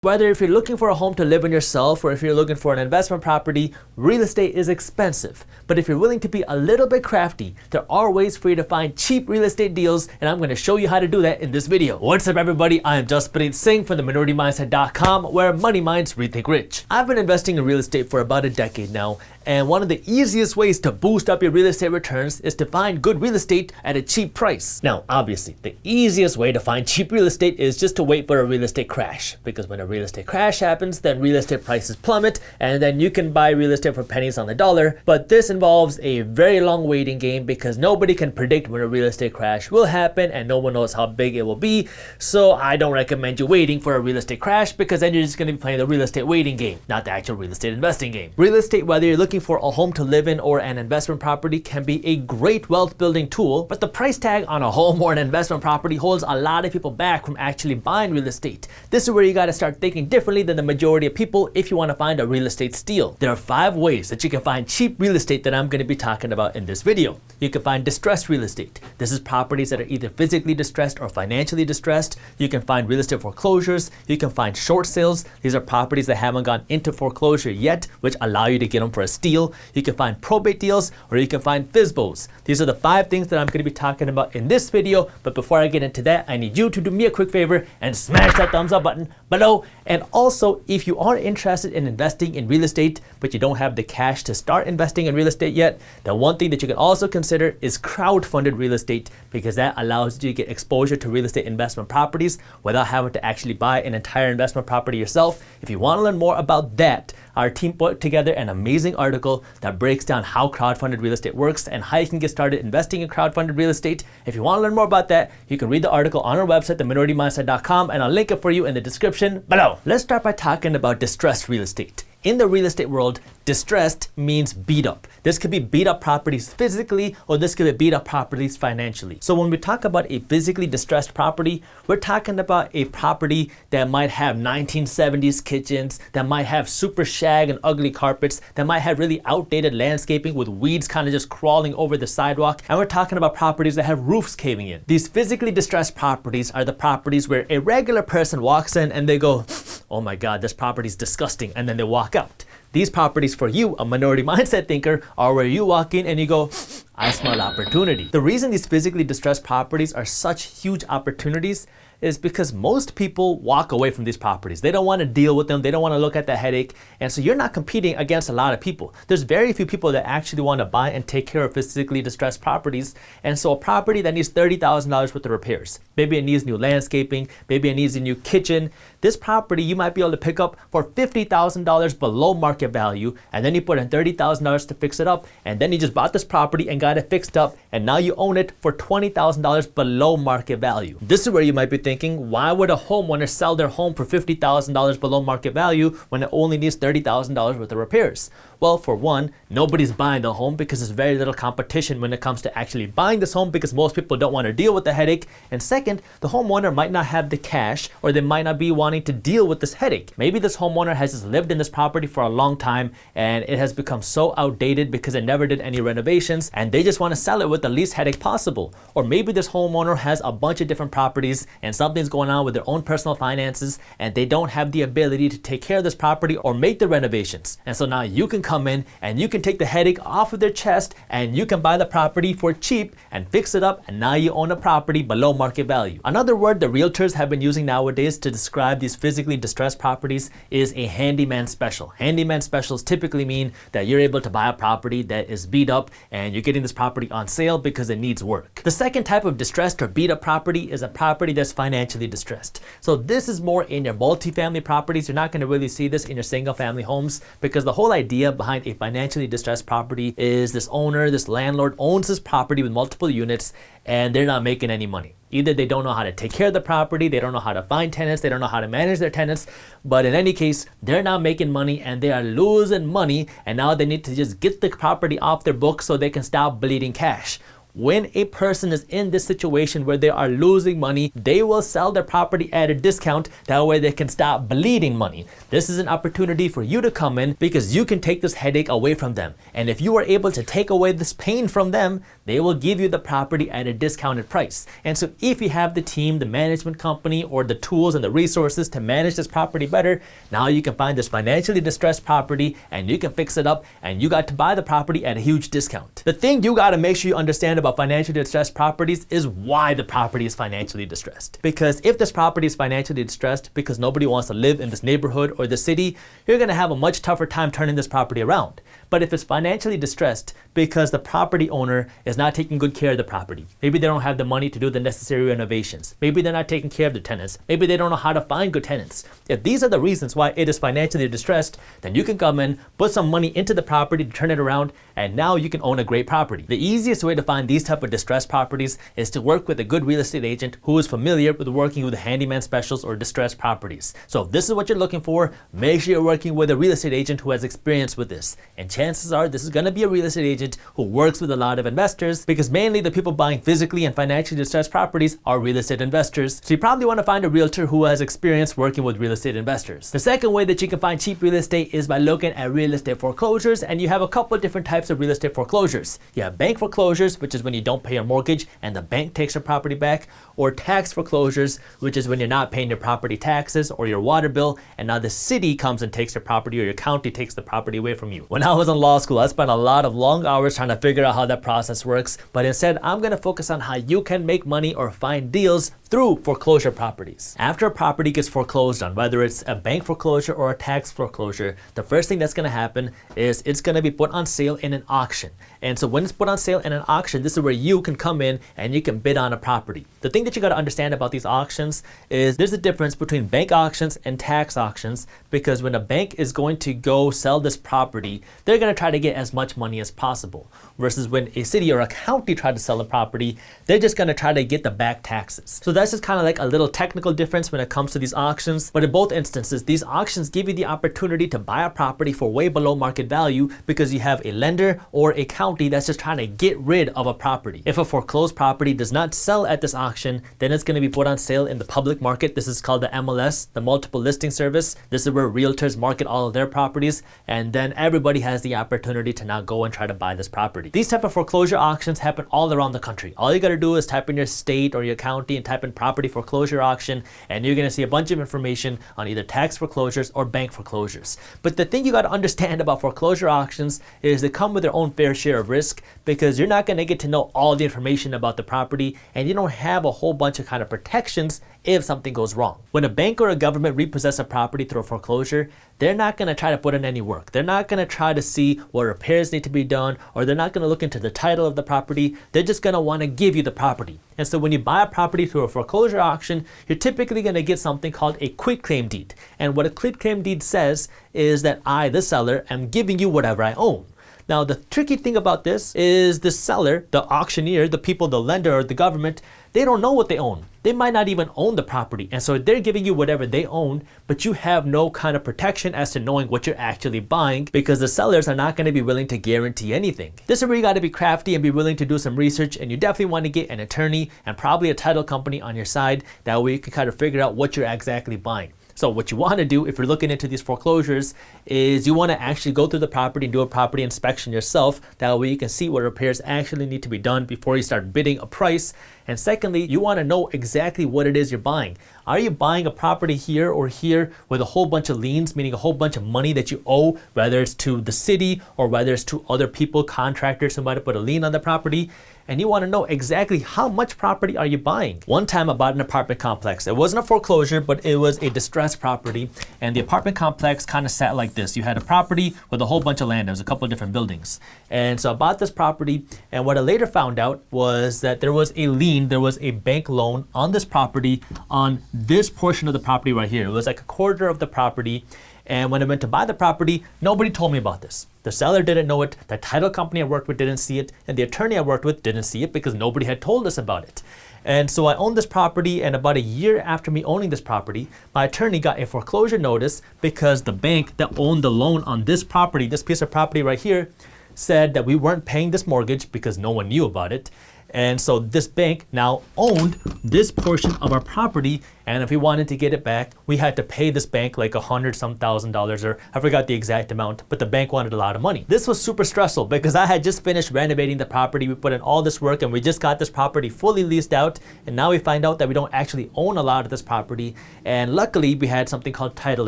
Whether if you're looking for a home to live in yourself or if you're looking for an investment property, real estate is expensive. But if you're willing to be a little bit crafty, there are ways for you to find cheap real estate deals, and I'm going to show you how to do that in this video. What's up everybody, I am Jasprit Singh from theminoritymindset.com, where money minds rethink rich. I've been investing in real estate for about a decade now, and one of the easiest ways to boost up your real estate returns is to find good real estate at a cheap price. Now, obviously, the easiest way to find cheap real estate is just to wait for a real estate crash, because when a real estate crash happens, then real estate prices plummet, and then you can buy real estate for pennies on the dollar. But this involves a very long waiting game because nobody can predict when a real estate crash will happen, and no one knows how big it will be. So I don't recommend you waiting for a real estate crash, because then you're just going to be playing the real estate waiting game, not the actual real estate investing game. Real estate, whether you're looking for a home to live in or an investment property, can be a great wealth building tool, but the price tag on a home or an investment property holds a lot of people back from actually buying real estate. This is where you got to start thinking differently than the majority of people if you want to find a real estate steal. There are 5 ways that you can find cheap real estate that I'm going to be talking about in this video. You can find distressed real estate. This is properties that are either physically distressed or financially distressed. You can find real estate foreclosures. You can find short sales. These are properties that haven't gone into foreclosure yet, which allow you to get them for a steal. You can find probate deals, or you can find FSBOs. These are the 5 things that I'm going to be talking about in this video. But before I get into that, I need you to do me a quick favor and smash that thumbs up button below. And also, if you are interested in investing in real estate, but you don't have the cash to start investing in real estate yet, the one thing that you can also consider is crowdfunded real estate, because that allows you to get exposure to real estate investment properties without having to actually buy an entire investment property yourself. If you want to learn more about that, our team put together an amazing article that breaks down how crowdfunded real estate works and how you can get started investing in crowdfunded real estate. If you want to learn more about that, you can read the article on our website, theminoritymindset.com, and I'll link it for you in the description below. Let's start by talking about distressed real estate. In the real estate world, distressed means beat up. This could be beat up properties physically, or this could be beat up properties financially. So when we talk about a physically distressed property, we're talking about a property that might have 1970s kitchens, that might have super shag and ugly carpets, that might have really outdated landscaping with weeds kind of just crawling over the sidewalk. And we're talking about properties that have roofs caving in. These physically distressed properties are the properties where a regular person walks in and they go, "Oh my God, this property is disgusting," and then they walk out. These properties for you, a minority mindset thinker, are where you walk in and you go, "I smell opportunity." The reason these physically distressed properties are such huge opportunities is because most people walk away from these properties. They don't want to deal with them. They don't want to look at the headache. And so you're not competing against a lot of people. There's very few people that actually want to buy and take care of physically distressed properties. And so a property that needs $30,000 worth of repairs, maybe it needs new landscaping, maybe it needs a new kitchen. This property you might be able to pick up for $50,000 below market value, and then you put in $30,000 to fix it up, and then you just bought this property and got it fixed up, and now you own it for $20,000 below market value. This is where you might be thinking, why would a homeowner sell their home for $50,000 below market value when it only needs $30,000 worth of repairs? Well, for one, nobody's buying the home because there's very little competition when it comes to actually buying this home, because most people don't want to deal with the headache. And second, the homeowner might not have the cash, or they might not be wanting to deal with this headache. Maybe this homeowner has just lived in this property for a long time and it has become so outdated because it never did any renovations, and they just want to sell it with the least headache possible. Or maybe this homeowner has a bunch of different properties and something's going on with their own personal finances, and they don't have the ability to take care of this property or make the renovations. And so now you can come in and you can take the headache off of their chest, and you can buy the property for cheap and fix it up, and now you own a property below market value. Another word the realtors have been using nowadays to describe these physically distressed properties is a handyman special. Handyman specials typically mean that you're able to buy a property that is beat up and you're getting this property on sale because it needs work. The second type of distressed or beat up property is a property that's financially distressed. So this is more in your multifamily properties. You're not going to really see this in your single family homes, because the whole idea behind a financially distressed property is this owner, this landlord owns this property with multiple units, and they're not making any money. Either they don't know how to take care of the property, they don't know how to find tenants, they don't know how to manage their tenants, but in any case, they're not making money and they are losing money, and now they need to just get the property off their books so they can stop bleeding cash. When a person is in this situation where they are losing money, they will sell their property at a discount. That way they can stop bleeding money. This is an opportunity for you to come in because you can take this headache away from them. And if you are able to take away this pain from them, they will give you the property at a discounted price. And so if you have the team, the management company, or the tools and the resources to manage this property better, now you can find this financially distressed property and you can fix it up and you got to buy the property at a huge discount. The thing you got to make sure you understand about financially distressed properties is why the property is financially distressed. Because if this property is financially distressed because nobody wants to live in this neighborhood or the city, you're going to have a much tougher time turning this property around. But if it's financially distressed because the property owner is not taking good care of the property, maybe they don't have the money to do the necessary renovations, maybe they're not taking care of the tenants, maybe they don't know how to find good tenants. If these are the reasons why it is financially distressed, then you can come in, put some money into the property to turn it around, and now you can own a great property. The easiest way to find these type of distressed properties is to work with a good real estate agent who is familiar with working with handyman specials or distressed properties. So if this is what you're looking for, make sure you're working with a real estate agent who has experience with this. And chances are this is going to be a real estate agent who works with a lot of investors, because mainly the people buying physically and financially distressed properties are real estate investors. So you probably want to find a realtor who has experience working with real estate investors. The second way that you can find cheap real estate is by looking at real estate foreclosures, and you have a couple of different types of real estate foreclosures. You have bank foreclosures, which is when you don't pay your mortgage and the bank takes your property back, or tax foreclosures, which is when you're not paying your property taxes or your water bill, and now the city comes and takes your property, or your county takes the property away from you. When I was in law school, I spent a lot of long hours trying to figure out how that process works, but instead I'm going to focus on how you can make money or find deals through foreclosure properties. After a property gets foreclosed on, whether it's a bank foreclosure or a tax foreclosure, the first thing that's going to happen is it's going to be put on sale in an auction. And so when it's put on sale in an auction, this is where you can come in and you can bid on a property. The thing that you got to understand about these auctions is there's a difference between bank auctions and tax auctions, because when a bank is going to go sell this property, they're going to try to get as much money as possible. Versus when a city or a county try to sell a property, they're just going to try to get the back taxes. So that's just kind of like a little technical difference when it comes to these auctions. But in both instances, these auctions give you the opportunity to buy a property for way below market value, because you have a lender or a county that's just trying to get rid of a property. If a foreclosed property does not sell at this auction, then it's going to be put on sale in the public market. This is called the MLS, the multiple listing service. This is where realtors market all of their properties, and then everybody has the opportunity to now go and try to buy this property. These type of foreclosure auctions happen all around the country. All you got to do is type in your state or your county and type in property foreclosure auction, and you're going to see a bunch of information on either tax foreclosures or bank foreclosures. But the thing you got to understand about foreclosure auctions is they come with their own fair share of risk, because you're not going to get to know all the information about the property, and you don't have a whole bunch of kind of protections if something goes wrong. When a bank or a government repossess a property through a foreclosure, they're not going to try to put in any work. They're not going to try to see what repairs need to be done, or they're not going to look into the title of the property. They're just going to want to give you the property. And so when you buy a property through a foreclosure auction, you're typically going to get something called a quitclaim deed. And what a quitclaim deed says is that I, the seller, am giving you whatever I own. Now, the tricky thing about this is the seller, the auctioneer, the people, the lender, or the government, they don't know what they own. They might not even own the property. And so they're giving you whatever they own, but you have no kind of protection as to knowing what you're actually buying, because the sellers are not going to be willing to guarantee anything. This is where you got to be crafty and be willing to do some research, and you definitely want to get an attorney and probably a title company on your side. That way you can kind of figure out what you're exactly buying. So what you want to do if you're looking into these foreclosures is you want to actually go through the property and do a property inspection yourself. That way you can see what repairs actually need to be done before you start bidding a price. And secondly, you want to know exactly what it is you're buying. Are you buying a property here or here with a whole bunch of liens, meaning a whole bunch of money that you owe, whether it's to the city or whether it's to other people, contractors who might have put a lien on the property? And you want to know exactly how much property are you buying. One time I bought an apartment complex. It wasn't a foreclosure, but it was a distressed property. And the apartment complex kind of sat like this. You had a property with a whole bunch of land. There was a couple of different buildings. And so I bought this property, and what I later found out was that there was a lien, there was a bank loan on this property on this portion of the property right here. It was like a quarter of the property. And when I went to buy the property, nobody told me about this. The seller didn't know it, the title company I worked with didn't see it, and the attorney I worked with didn't see it because nobody had told us about it. And so I owned this property, and about a year after me owning this property, my attorney got a foreclosure notice because the bank that owned the loan on this property, this piece of property right here, said that we weren't paying this mortgage because no one knew about it. And so this bank now owned this portion of our property, and if we wanted to get it back, we had to pay this bank like $100,000, or I forgot the exact amount, but the bank wanted a lot of money. This was super stressful because I had just finished renovating the property. We put in all this work and we just got this property fully leased out, and now we find out that we don't actually own a lot of this property. And luckily we had something called title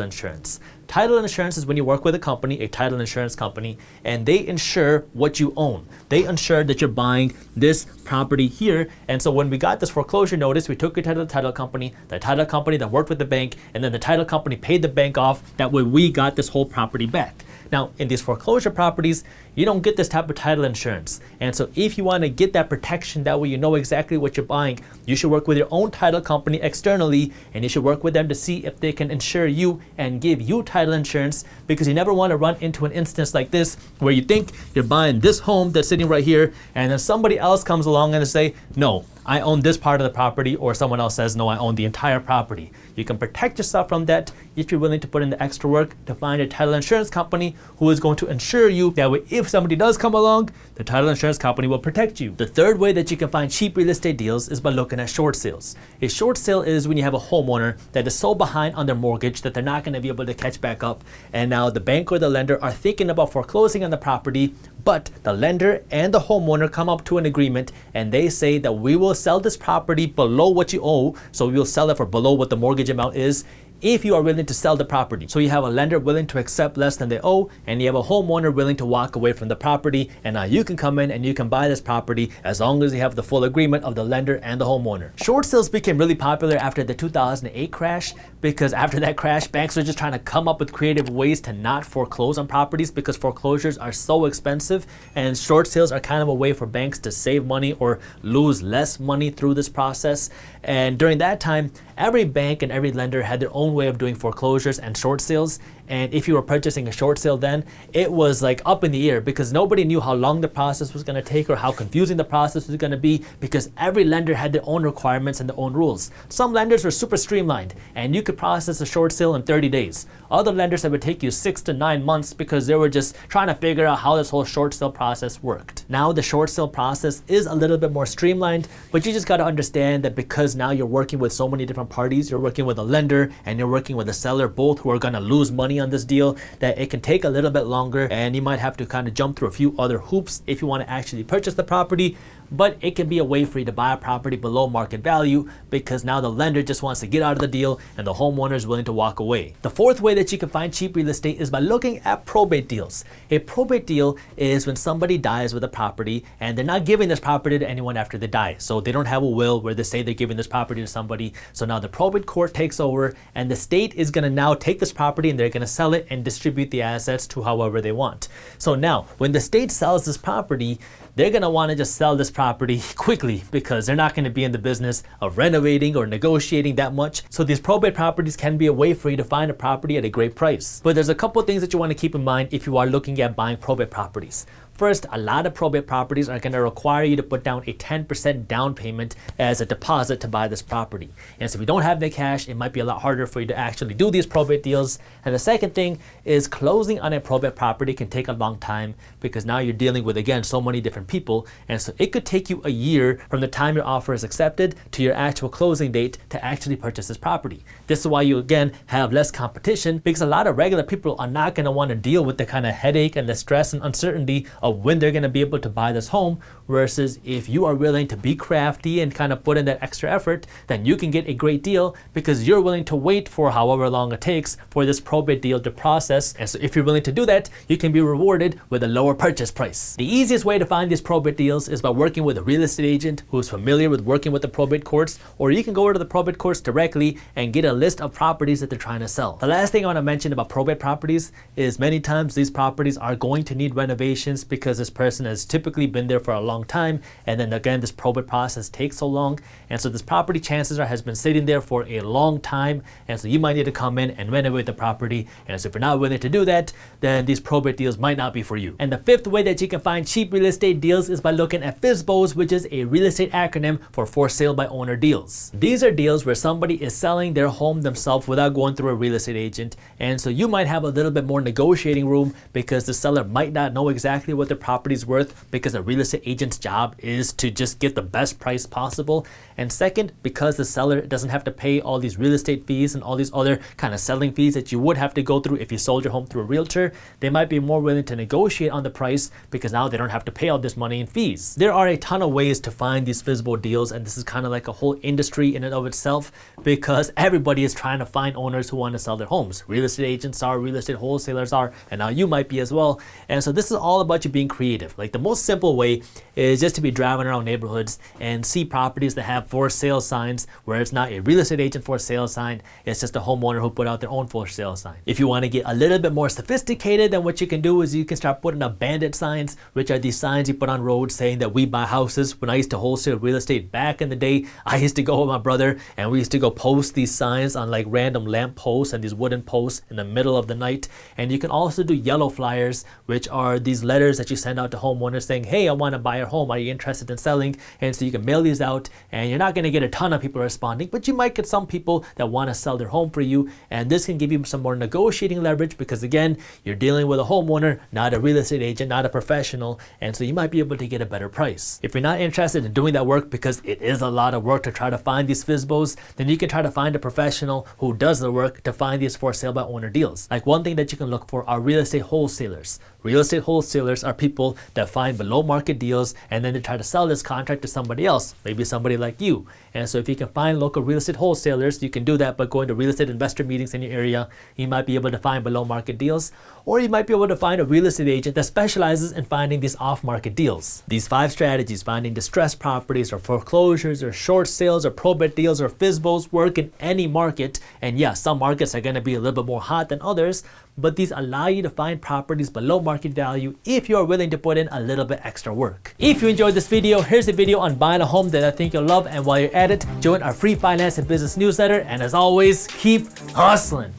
insurance. Title insurance is when you work with a company, a title insurance company, and they insure what you own. They insure that you're buying this property here. And so when we got this foreclosure notice, we took it to the title company that worked with the bank, and then the title company paid the bank off. That way we got this whole property back. Now, in these foreclosure properties, you don't get this type of title insurance. And so if you want to get that protection, that way you know exactly what you're buying, you should work with your own title company externally, and you should work with them to see if they can insure you and give you title insurance, because you never want to run into an instance like this where you think you're buying this home that's sitting right here, and then somebody else comes along and they say, no, I own this part of the property, or someone else says, no, I own the entire property. You can protect yourself from that if you're willing to put in the extra work to find a title insurance company who is going to insure you. That way, if somebody does come along, the title insurance company will protect you. The third way that you can find cheap real estate deals is by looking at short sales. A short sale is when you have a homeowner that is so behind on their mortgage that they're not going to be able to catch back up, and now the bank or the lender are thinking about foreclosing on the property, but the lender and the homeowner come up to an agreement and they say that we will sell this property below what you owe, so we will sell it for below what the mortgage amount is, if you are willing to sell the property. So you have a lender willing to accept less than they owe, and you have a homeowner willing to walk away from the property, and now you can come in and you can buy this property as long as you have the full agreement of the lender and the homeowner. Short sales became really popular after the 2008 crash, because after that crash, banks were just trying to come up with creative ways to not foreclose on properties because foreclosures are so expensive, and short sales are kind of a way for banks to save money or lose less money through this process. And during that time, every bank and every lender had their own way of doing foreclosures and short sales. And if you were purchasing a short sale then, it was like up in the air because nobody knew how long the process was going to take or how confusing the process was going to be, because every lender had their own requirements and their own rules. Some lenders were super streamlined and you could process a short sale in 30 days. Other lenders, that would take you 6 to 9 months because they were just trying to figure out how this whole short sale process worked. Now the short sale process is a little bit more streamlined, but you just got to understand that because now you're working with so many different parties, you're working with a lender and you're working with a seller, both who are going to lose money on this deal, that it can take a little bit longer and you might have to kind of jump through a few other hoops if you want to actually purchase the property. But it can be a way for you to buy a property below market value because now the lender just wants to get out of the deal and the homeowner is willing to walk away. The fourth way that you can find cheap real estate is by looking at probate deals. A probate deal is when somebody dies with a property and they're not giving this property to anyone after they die. So they don't have a will where they say they're giving this property to somebody. So now the probate court takes over and the state is going to now take this property and they're going to sell it and distribute the assets to however they want. So now when the state sells this property, they're going to want to just sell this property quickly because they're not going to be in the business of renovating or negotiating that much. So these probate properties can be a way for you to find a property at a great price. But there's a couple of things that you want to keep in mind if you are looking at buying probate properties. First, a lot of probate properties are going to require you to put down a 10% down payment as a deposit to buy this property. And so if you don't have the cash, it might be a lot harder for you to actually do these probate deals. And the second thing is closing on a probate property can take a long time because now you're dealing with, again, so many different people. And so it could take you a year from the time your offer is accepted to your actual closing date to actually purchase this property. This is why you, again, have less competition because a lot of regular people are not going to want to deal with the kind of headache and the stress and uncertainty of when they're going to be able to buy this home, versus if you are willing to be crafty and kind of put in that extra effort, then you can get a great deal because you're willing to wait for however long it takes for this probate deal to process. And so if you're willing to do that, you can be rewarded with a lower purchase price. The easiest way to find these probate deals is by working with a real estate agent who is familiar with working with the probate courts, or you can go to the probate courts directly and get a list of properties that they're trying to sell. The last thing I want to mention about probate properties is many times these properties are going to need renovations because this person has typically been there for a long time, and then again this probate process takes so long, and so this property chances are has been sitting there for a long time, and so you might need to come in and renovate the property. And so if you're not willing to do that, then these probate deals might not be for you. And the fifth way that you can find cheap real estate deals is by looking at FSBOs, which is a real estate acronym for sale by owner deals. These are deals where somebody is selling their home themselves without going through a real estate agent, and so you might have a little bit more negotiating room because the seller might not know exactly what what their property's worth, because a real estate agent's job is to just get the best price possible. And second, because the seller doesn't have to pay all these real estate fees and all these other kind of selling fees that you would have to go through if you sold your home through a realtor, they might be more willing to negotiate on the price because now they don't have to pay all this money in fees. There are a ton of ways to find these FSBO deals, and this is kind of like a whole industry in and of itself, because everybody is trying to find owners who want to sell their homes. Real estate agents are, real estate wholesalers are, and now you might be as well. And so this is all about you being creative. Like, the most simple way is just to be driving around neighborhoods and see properties that have for sale signs where it's not a real estate agent for sale sign, it's just a homeowner who put out their own for sale sign. If you want to get a little bit more sophisticated, then what you can do is you can start putting up bandit signs, which are these signs you put on roads saying that we buy houses. When I used to wholesale real estate back in the day, I used to go with my brother and we used to go post these signs on like random lamp posts and these wooden posts in the middle of the night. And you can also do yellow flyers, which are these letters that you send out to homeowners saying, hey, I want to buy your home, are you interested in selling? And so you can mail these out, and you're not going to get a ton of people responding, but you might get some people that want to sell their home for you. And this can give you some more negotiating leverage, because again, you're dealing with a homeowner, not a real estate agent, not a professional, and so you might be able to get a better price. If you're not interested in doing that work, because it is a lot of work to try to find these FSBOs, then you can try to find a professional who does the work to find these for sale by owner deals. Like, one thing that you can look for are real estate wholesalers. Real estate wholesalers are people that find below market deals and then they try to sell this contract to somebody else, maybe somebody like you. And so if you can find local real estate wholesalers, you can do that by going to real estate investor meetings in your area. You might be able to find below market deals, or you might be able to find a real estate agent that specializes in finding these off market deals. These 5 strategies, finding distressed properties or foreclosures or short sales or probate deals or FSBOs, work in any market. And yeah, some markets are going to be a little bit more hot than others, but these allow you to find properties below market value if you are willing to put in a little bit extra work. If you enjoyed this video, here's a video on buying a home that I think you'll love, and while you're at it, join our free finance and business newsletter, and as always, keep hustling.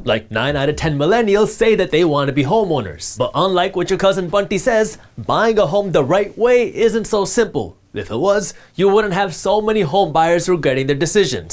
Like 9 out of 10 millennials say that they want to be homeowners. But unlike what your cousin Bunty says, buying a home the right way isn't so simple. If it was, you wouldn't have so many home buyers regretting their decisions.